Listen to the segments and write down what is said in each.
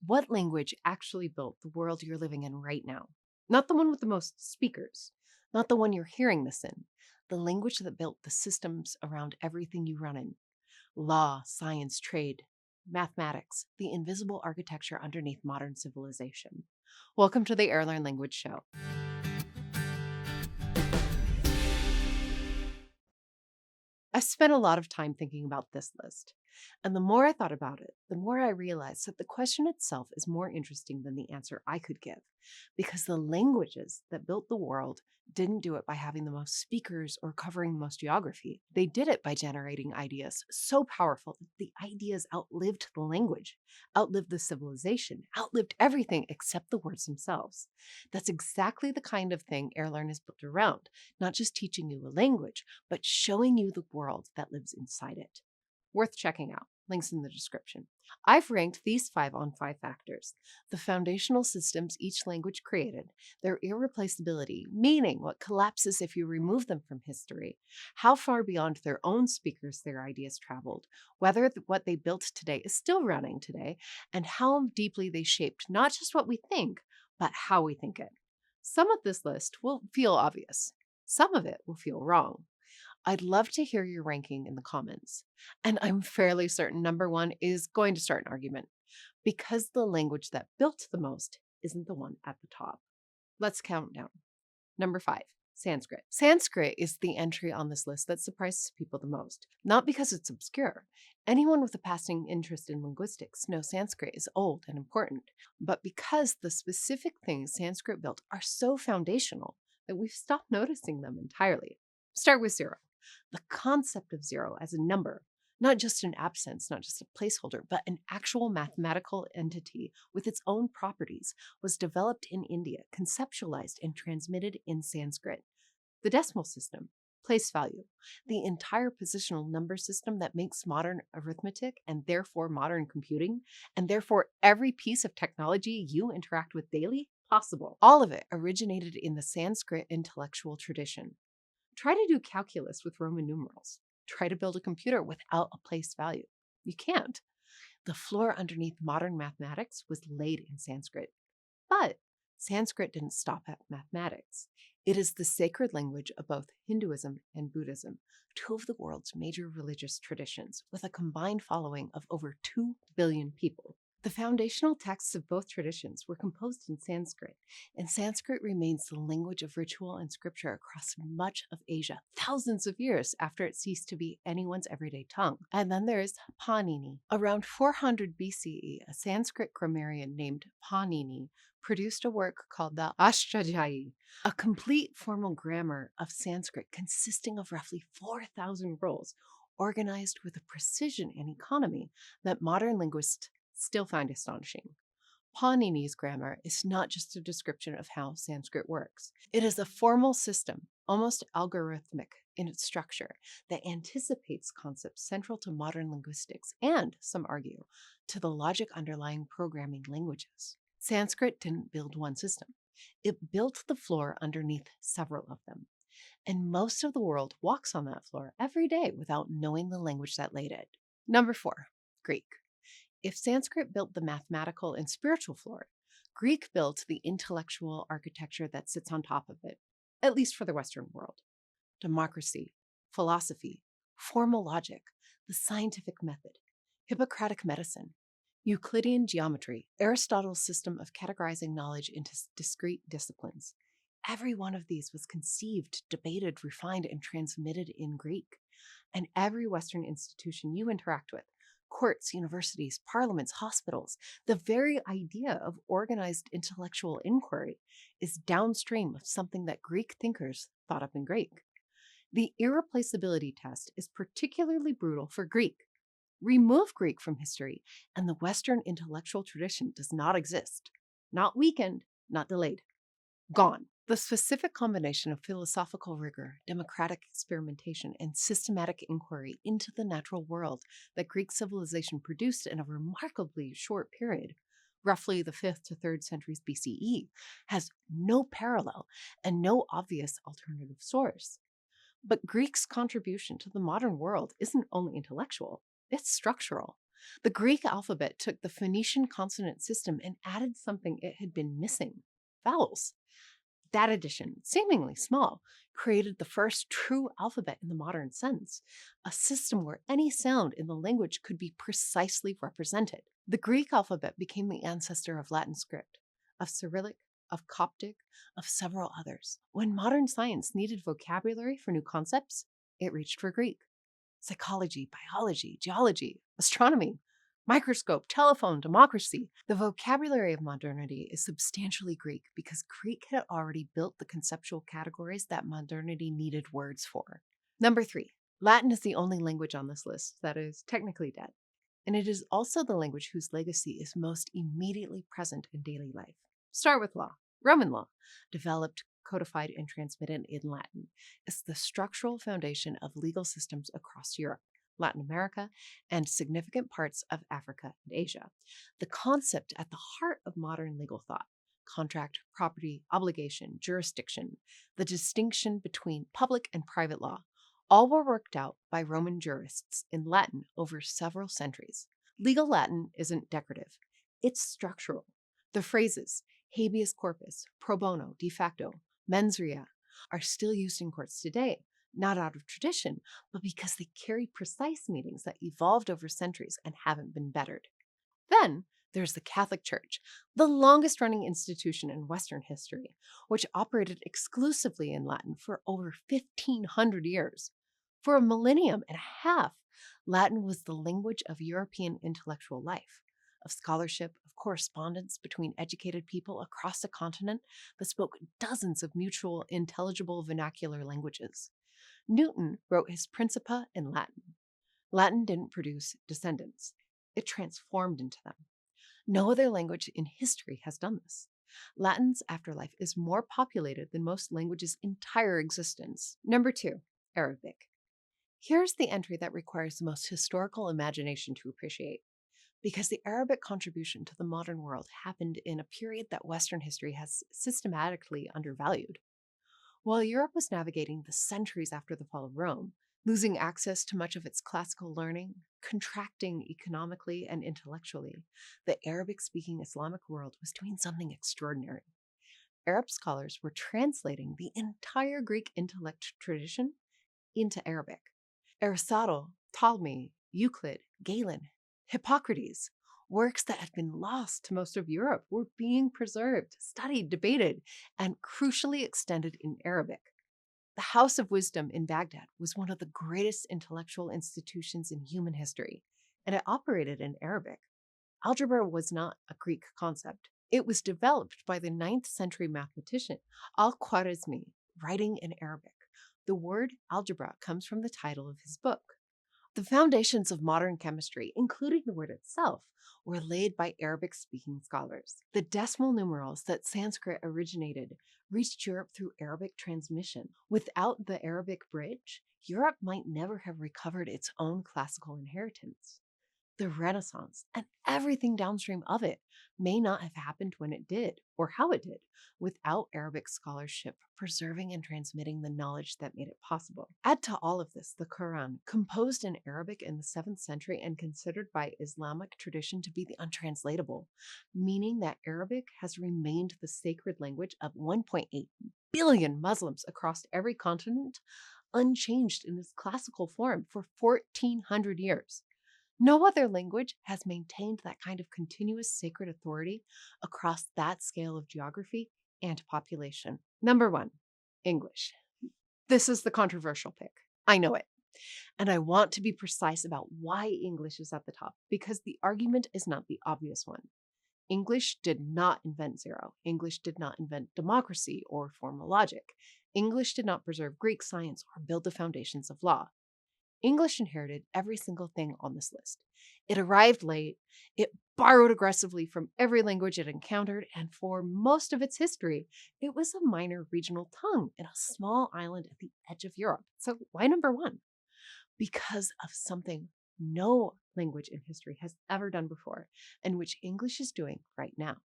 What language actually built the world you're living in right now? Not the one with the most speakers, not the one you're hearing this in, the language that built the systems around everything you run in: law, science, trade, mathematics, the invisible architecture underneath modern civilization. Welcome to the Airlearn Language Show. I spent a lot of time thinking about this list, and the more I thought about it, the more I realized that the question itself is more interesting than the answer I could give, because the languages that built the world didn't do it by having the most speakers or covering the most geography. They did it by generating ideas so powerful that the ideas outlived the language, outlived the civilization, outlived everything except the words themselves. That's exactly the kind of thing Airlearn is built around, not just teaching you a language, but showing you the world that lives inside it. Worth checking out. Links in the description. I've ranked these 5 on 5 factors: the foundational systems each language created, their irreplaceability, meaning what collapses if you remove them from history, how far beyond their own speakers their ideas traveled, whether what they built today is still running today, and how deeply they shaped not just what we think, but how we think it. Some of this list will feel obvious. Some of it will feel wrong. I'd love to hear your ranking in the comments. And I'm fairly certain number 1 is going to start an argument, because the language that built the most isn't the one at the top. Let's count down. Number 5, Sanskrit. Sanskrit is the entry on this list that surprises people the most, not because it's obscure. Anyone with a passing interest in linguistics knows Sanskrit is old and important, but because the specific things Sanskrit built are so foundational that we've stopped noticing them entirely. Start with 0. The concept of 0 as a number, not just an absence, not just a placeholder, but an actual mathematical entity with its own properties, was developed in India, conceptualized and transmitted in Sanskrit. The decimal system, place value, the entire positional number system that makes modern arithmetic and therefore modern computing, and therefore every piece of technology you interact with daily, possible. All of it originated in the Sanskrit intellectual tradition. Try to do calculus with Roman numerals. Try to build a computer without a place value. You can't. The floor underneath modern mathematics was laid in Sanskrit. But Sanskrit didn't stop at mathematics. It is the sacred language of both Hinduism and Buddhism, 2 of the world's major religious traditions, with a combined following of over 2 billion people. The foundational texts of both traditions were composed in Sanskrit, and Sanskrit remains the language of ritual and scripture across much of Asia, thousands of years after it ceased to be anyone's everyday tongue. And then there's Panini. Around 400 BCE, a Sanskrit grammarian named Panini produced a work called the Ashtadhyayi, a complete formal grammar of Sanskrit consisting of roughly 4,000 rules, organized with a precision and economy that modern linguists still find astonishing. Panini's grammar is not just a description of how Sanskrit works. It is a formal system, almost algorithmic in its structure, that anticipates concepts central to modern linguistics and, some argue, to the logic underlying programming languages. Sanskrit didn't build one system. It built the floor underneath several of them. And most of the world walks on that floor every day without knowing the language that laid it. Number 4, Greek. If Sanskrit built the mathematical and spiritual floor, Greek built the intellectual architecture that sits on top of it, at least for the Western world. Democracy, philosophy, formal logic, the scientific method, Hippocratic medicine, Euclidean geometry, Aristotle's system of categorizing knowledge into discrete disciplines. Every one of these was conceived, debated, refined, and transmitted in Greek. And every Western institution you interact with, courts, universities, parliaments, hospitals, the very idea of organized intellectual inquiry is downstream of something that Greek thinkers thought up in Greek. The irreplaceability test is particularly brutal for Greek. Remove Greek from history, and the Western intellectual tradition does not exist. Not weakened, not delayed. Gone. The specific combination of philosophical rigor, democratic experimentation, and systematic inquiry into the natural world that Greek civilization produced in a remarkably short period, roughly the 5th to 3rd centuries BCE, has no parallel and no obvious alternative source. But Greek's contribution to the modern world isn't only intellectual, it's structural. The Greek alphabet took the Phoenician consonant system and added something it had been missing: vowels. That addition, seemingly small, created the first true alphabet in the modern sense, a system where any sound in the language could be precisely represented. The Greek alphabet became the ancestor of Latin script, of Cyrillic, of Coptic, of several others. When modern science needed vocabulary for new concepts, it reached for Greek. Psychology, biology, geology, astronomy, microscope, telephone, democracy. The vocabulary of modernity is substantially Greek because Greek had already built the conceptual categories that modernity needed words for. Number 3, Latin is the only language on this list that is technically dead, and it is also the language whose legacy is most immediately present in daily life. Start with law. Roman law, developed, codified, and transmitted in Latin, is the structural foundation of legal systems across Europe, Latin America, and significant parts of Africa and Asia. The concept at the heart of modern legal thought: contract, property, obligation, jurisdiction, the distinction between public and private law, all were worked out by Roman jurists in Latin over several centuries. Legal Latin isn't decorative, it's structural. The phrases habeas corpus, pro bono, de facto, mens rea are still used in courts today, not out of tradition, but because they carry precise meanings that evolved over centuries and haven't been bettered. Then there's the Catholic Church, the longest running institution in Western history, which operated exclusively in Latin for over 1,500 years. For a millennium and a half, Latin was the language of European intellectual life, of scholarship, of correspondence between educated people across a continent that spoke dozens of mutual, intelligible vernacular languages. Newton wrote his Principia in Latin. Latin didn't produce descendants, it transformed into them. No other language in history has done this. Latin's afterlife is more populated than most languages' entire existence. Number 2, Arabic. Here's the entry that requires the most historical imagination to appreciate, because the Arabic contribution to the modern world happened in a period that Western history has systematically undervalued. While Europe was navigating the centuries after the fall of Rome, losing access to much of its classical learning, contracting economically and intellectually, the Arabic-speaking Islamic world was doing something extraordinary. Arab scholars were translating the entire Greek intellect tradition into Arabic. Aristotle, Ptolemy, Euclid, Galen, Hippocrates, works that had been lost to most of Europe, were being preserved, studied, debated, and crucially extended in Arabic. The House of Wisdom in Baghdad was one of the greatest intellectual institutions in human history, and it operated in Arabic. Algebra was not a Greek concept. It was developed by the 9th century mathematician Al-Khwarizmi, writing in Arabic. The word algebra comes from the title of his book. The foundations of modern chemistry, including the word itself, were laid by Arabic-speaking scholars. The decimal numerals that Sanskrit originated reached Europe through Arabic transmission. Without the Arabic bridge, Europe might never have recovered its own classical inheritance. The Renaissance and everything downstream of it may not have happened when it did, or how it did, without Arabic scholarship preserving and transmitting the knowledge that made it possible. Add to all of this the Quran, composed in Arabic in the 7th century and considered by Islamic tradition to be the untranslatable, meaning that Arabic has remained the sacred language of 1.8 billion Muslims across every continent, unchanged in its classical form for 1,400 years. No other language has maintained that kind of continuous sacred authority across that scale of geography and population. Number 1, English. This is the controversial pick. I know it. And I want to be precise about why English is at the top, because the argument is not the obvious one. English did not invent zero. English did not invent democracy or formal logic. English did not preserve Greek science or build the foundations of law. English inherited every single thing on this list. It arrived late, it borrowed aggressively from every language it encountered, and for most of its history, it was a minor regional tongue in a small island at the edge of Europe. So why number 1? Because of something no language in history has ever done before, and which English is doing right now.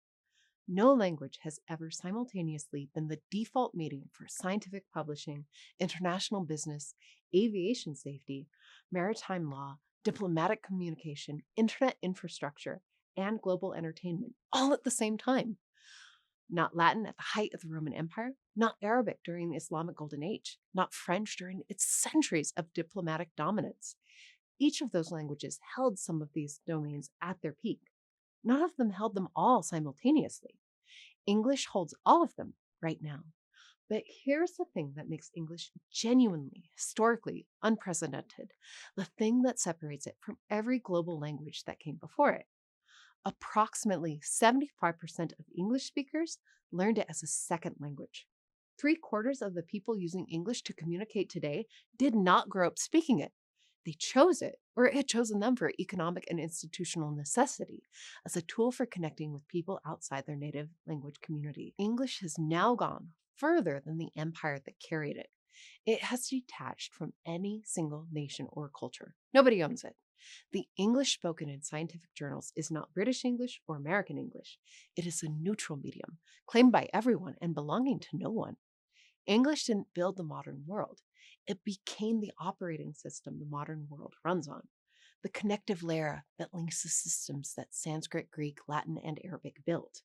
No language has ever simultaneously been the default medium for scientific publishing, international business, aviation safety, maritime law, diplomatic communication, internet infrastructure, and global entertainment, all at the same time. Not Latin at the height of the Roman Empire, not Arabic during the Islamic Golden Age, not French during its centuries of diplomatic dominance. Each of those languages held some of these domains at their peak. None of them held them all simultaneously. English holds all of them right now. But here's the thing that makes English genuinely, historically unprecedented, the thing that separates it from every global language that came before it. Approximately 75% of English speakers learned it as a second language. 3/4 of the people using English to communicate today did not grow up speaking it. They chose it, or it had chosen them for economic and institutional necessity, as a tool for connecting with people outside their native language community. English has now gone further than the empire that carried it. It has detached from any single nation or culture. Nobody owns it. The English spoken in scientific journals is not British English or American English. It is a neutral medium, claimed by everyone and belonging to no one. English didn't build the modern world. It became the operating system the modern world runs on, the connective layer that links the systems that Sanskrit, Greek, Latin, and Arabic built,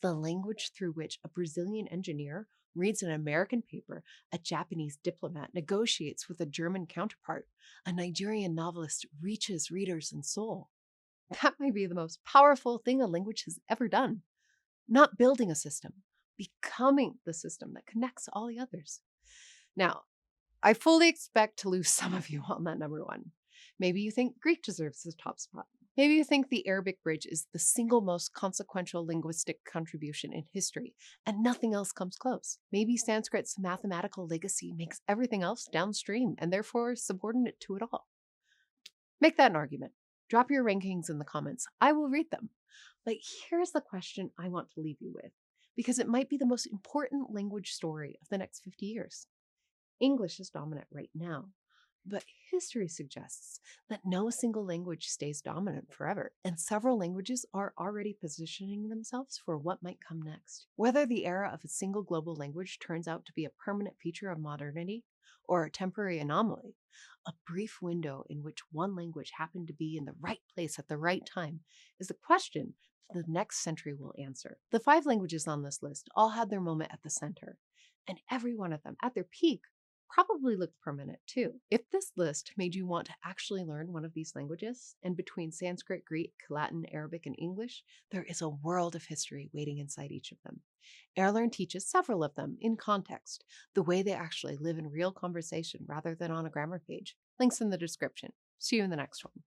the language through which a Brazilian engineer reads an American paper, a Japanese diplomat negotiates with a German counterpart, a Nigerian novelist reaches readers in soul. That might be the most powerful thing a language has ever done. Not building a system, becoming the system that connects all the others. Now, I fully expect to lose some of you on that number one. Maybe you think Greek deserves the top spot. Maybe you think the Arabic bridge is the single most consequential linguistic contribution in history, and nothing else comes close. Maybe Sanskrit's mathematical legacy makes everything else downstream and therefore subordinate to it all. Make that an argument. Drop your rankings in the comments. I will read them. But here's the question I want to leave you with, because it might be the most important language story of the next 50 years. English is dominant right now, but history suggests that no single language stays dominant forever, and several languages are already positioning themselves for what might come next. Whether the era of a single global language turns out to be a permanent feature of modernity or a temporary anomaly, a brief window in which one language happened to be in the right place at the right time, is the question the next century will answer. The 5 languages on this list all had their moment at the center, and every one of them, at their peak, probably looked permanent too. If this list made you want to actually learn one of these languages, and between Sanskrit, Greek, Latin, Arabic, and English, there is a world of history waiting inside each of them. Airlearn teaches several of them in context, the way they actually live in real conversation rather than on a grammar page. Links in the description. See you in the next one.